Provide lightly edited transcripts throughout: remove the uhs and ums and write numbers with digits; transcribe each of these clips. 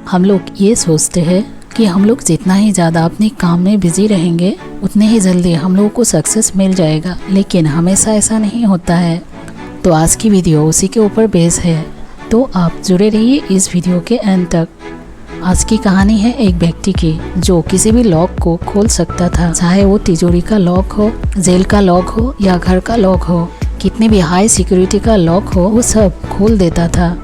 हम लोग ये सोचते हैं कि हम लोग जितना ही ज़्यादा अपने काम में बिजी रहेंगे उतने ही जल्दी हम लोगों को सक्सेस मिल जाएगा, लेकिन हमेशा ऐसा नहीं होता है। तो आज की वीडियो उसी के ऊपर बेस है, तो आप जुड़े रहिए इस वीडियो के एंड तक। आज की कहानी है एक व्यक्ति की जो किसी भी लॉक को खोल सकता था, चाहे वो तिजोरी का लॉक हो, जेल का लॉक हो या घर का लॉक हो, कितने भी हाई सिक्योरिटी का लॉक हो, वो सब खोल देता था।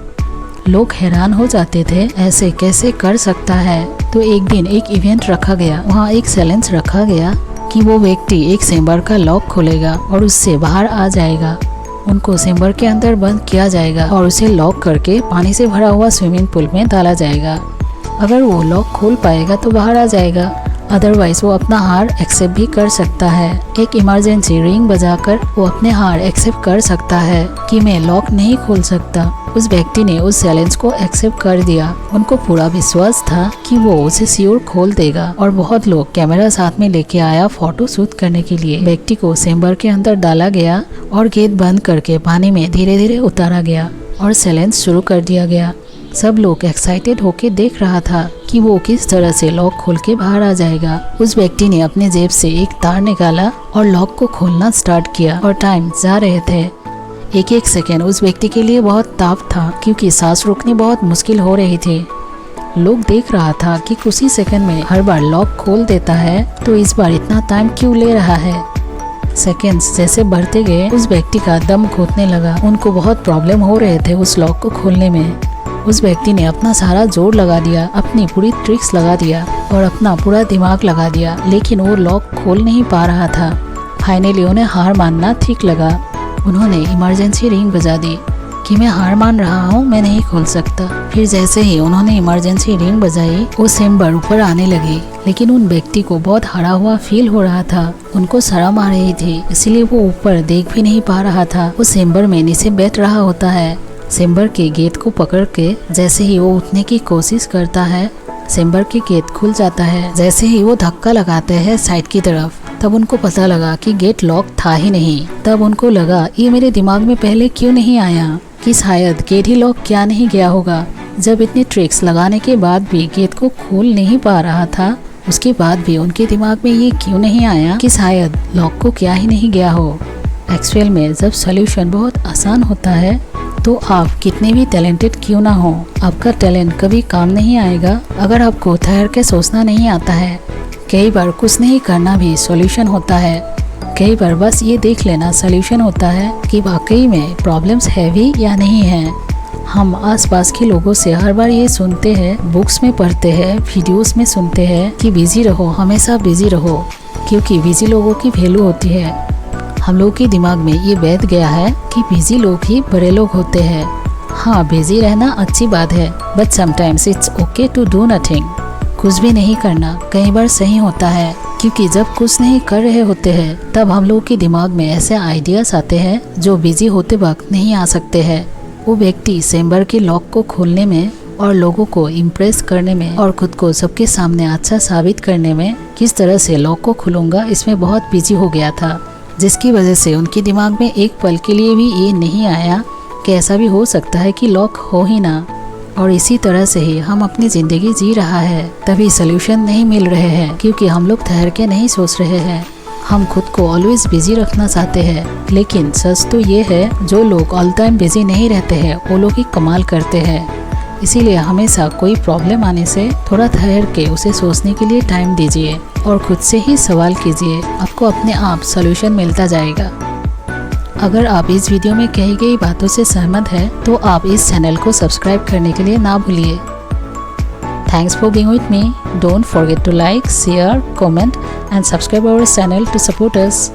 लोग हैरान हो जाते थे ऐसे कैसे कर सकता है। तो एक दिन एक इवेंट रखा गया, वहाँ एक चैलेंज रखा गया कि वो व्यक्ति एक चेम्बर का लॉक खोलेगा और उससे बाहर आ जाएगा। उनको चेम्बर के अंदर बंद किया जाएगा और उसे लॉक करके पानी से भरा हुआ स्विमिंग पूल में डाला जाएगा। अगर वो लॉक खोल पाएगा तो बाहर आ जाएगा, अदरवाइज वो अपना हार एक्सेप्ट भी कर सकता है। एक इमरजेंसी रिंग बजाकर वो अपने हार एक्सेप्ट कर सकता है कि मैं लॉक नहीं खोल सकता। उस व्यक्ति ने उस चैलेंज को एक्सेप्ट कर दिया। उनको पूरा विश्वास था कि वो उसे श्योर खोल देगा और बहुत लोग कैमरा साथ में लेके आया फोटो शूट करने के लिए। व्यक्ति को चेम्बर के अंदर डाला गया और गेट बंद करके पानी में धीरे धीरे उतारा गया और चैलेंज शुरू कर दिया गया। सब लोग एक्साइटेड होके देख रहा था कि वो किस तरह से लॉक खोल के बाहर आ जाएगा। उस व्यक्ति ने अपने जेब से एक तार निकाला और लॉक को खोलना स्टार्ट किया और टाइम जा रहे थे। एक एक सेकेंड उस व्यक्ति के लिए बहुत टफ था क्योंकि सांस रोकनी बहुत मुश्किल हो रही थी। लोग देख रहा था कि कुछ ही सेकेंड में हर बार लॉक खोल देता है, तो इस बार इतना टाइम क्यों ले रहा है। सेकेंड्स जैसे बढ़ते गए उस व्यक्ति का दम घुटने लगा। उनको बहुत प्रॉब्लम हो रहे थे उस लॉक को खोलने में। उस व्यक्ति ने अपना सारा जोर लगा दिया, अपनी पूरी ट्रिक्स लगा दिया और अपना पूरा दिमाग लगा दिया, लेकिन वो लॉक खोल नहीं पा रहा था। फाइनली उन्हें हार मानना ठीक लगा। उन्होंने इमरजेंसी रिंग बजा दी कि मैं हार मान रहा हूँ, मैं नहीं खोल सकता। फिर जैसे ही उन्होंने इमरजेंसी रिंग बजाई वो चेम्बर ऊपर आने लगी, लेकिन उन व्यक्ति को बहुत हारा हुआ फील हो रहा था। उनको शर्म आ रही थी, इसलिए वो ऊपर देख भी नहीं पा रहा था। वो चेम्बर में नीचे बैठ रहा होता है। चेम्बर के गेट को पकड़ के जैसे ही वो उठने की कोशिश करता है, चेम्बर के गेट खुल जाता है। जैसे ही वो धक्का लगाते हैं साइड की तरफ, तब उनको पता लगा कि गेट लॉक था ही नहीं। तब उनको लगा ये मेरे दिमाग में पहले क्यों नहीं आया कि शायद गेट ही लॉक किया नहीं गया होगा। जब इतने ट्रिक्स लगाने के बाद भी गेट को खोल नहीं पा रहा था, उसके बाद भी उनके दिमाग में ये क्यों नहीं आया कि शायद लॉक को किया ही नहीं गया हो। एक्चुअल में जब सोल्यूशन बहुत आसान होता है तो आप कितने भी टैलेंटेड क्यों ना हो, आपका टैलेंट कभी काम नहीं आएगा अगर आपको ठहर के सोचना नहीं आता है। कई बार कुछ नहीं करना भी सॉल्यूशन होता है। कई बार बस ये देख लेना सॉल्यूशन होता है कि वाकई में प्रॉब्लम्स है भी या नहीं है। हम आसपास के लोगों से हर बार ये सुनते हैं, बुक्स में पढ़ते हैं, वीडियोस में सुनते हैं कि बिजी रहो, हमेशा बिजी रहो, क्योंकि बिजी लोगों की वैल्यू होती है। हम लोग के दिमाग में ये बैठ गया है कि बिजी लोग ही बड़े लोग होते हैं। हाँ, बिजी रहना अच्छी बात है, but sometimes it's okay to do nothing. कुछ भी नहीं करना कई बार सही होता है, क्योंकि जब कुछ नहीं कर रहे होते हैं तब हम लोग के दिमाग में ऐसे आइडियाज आते हैं जो बिजी होते वक्त नहीं आ सकते हैं। वो व्यक्ति चेम्बर के लॉक को खोलने में और लोगों को इम्प्रेस करने में और खुद को सबके सामने अच्छा साबित करने में, किस तरह से लॉक को खोलूंगा, इसमें बहुत बिजी हो गया था, जिसकी वजह से उनके दिमाग में एक पल के लिए भी ये नहीं आया कि ऐसा भी हो सकता है कि लॉक हो ही ना। और इसी तरह से ही हम अपनी ज़िंदगी जी रहा है, तभी सल्यूशन नहीं मिल रहे हैं क्योंकि हम लोग ठहर के नहीं सोच रहे हैं। हम खुद को ऑलवेज बिजी रखना चाहते हैं, लेकिन सच तो ये है जो लोग ऑल टाइम बिजी नहीं रहते हैं वो लोग ही कमाल करते हैं। इसीलिए हमेशा कोई प्रॉब्लम आने से थोड़ा ठहर के उसे सोचने के लिए टाइम दीजिए और खुद से ही सवाल कीजिए, आपको अपने आप सॉल्यूशन मिलता जाएगा। अगर आप इस वीडियो में कही गई बातों से सहमत हैं तो आप इस चैनल को सब्सक्राइब करने के लिए ना भूलिए। Thanks for being with me. Don't forget to like, share, comment and subscribe our channel to support us.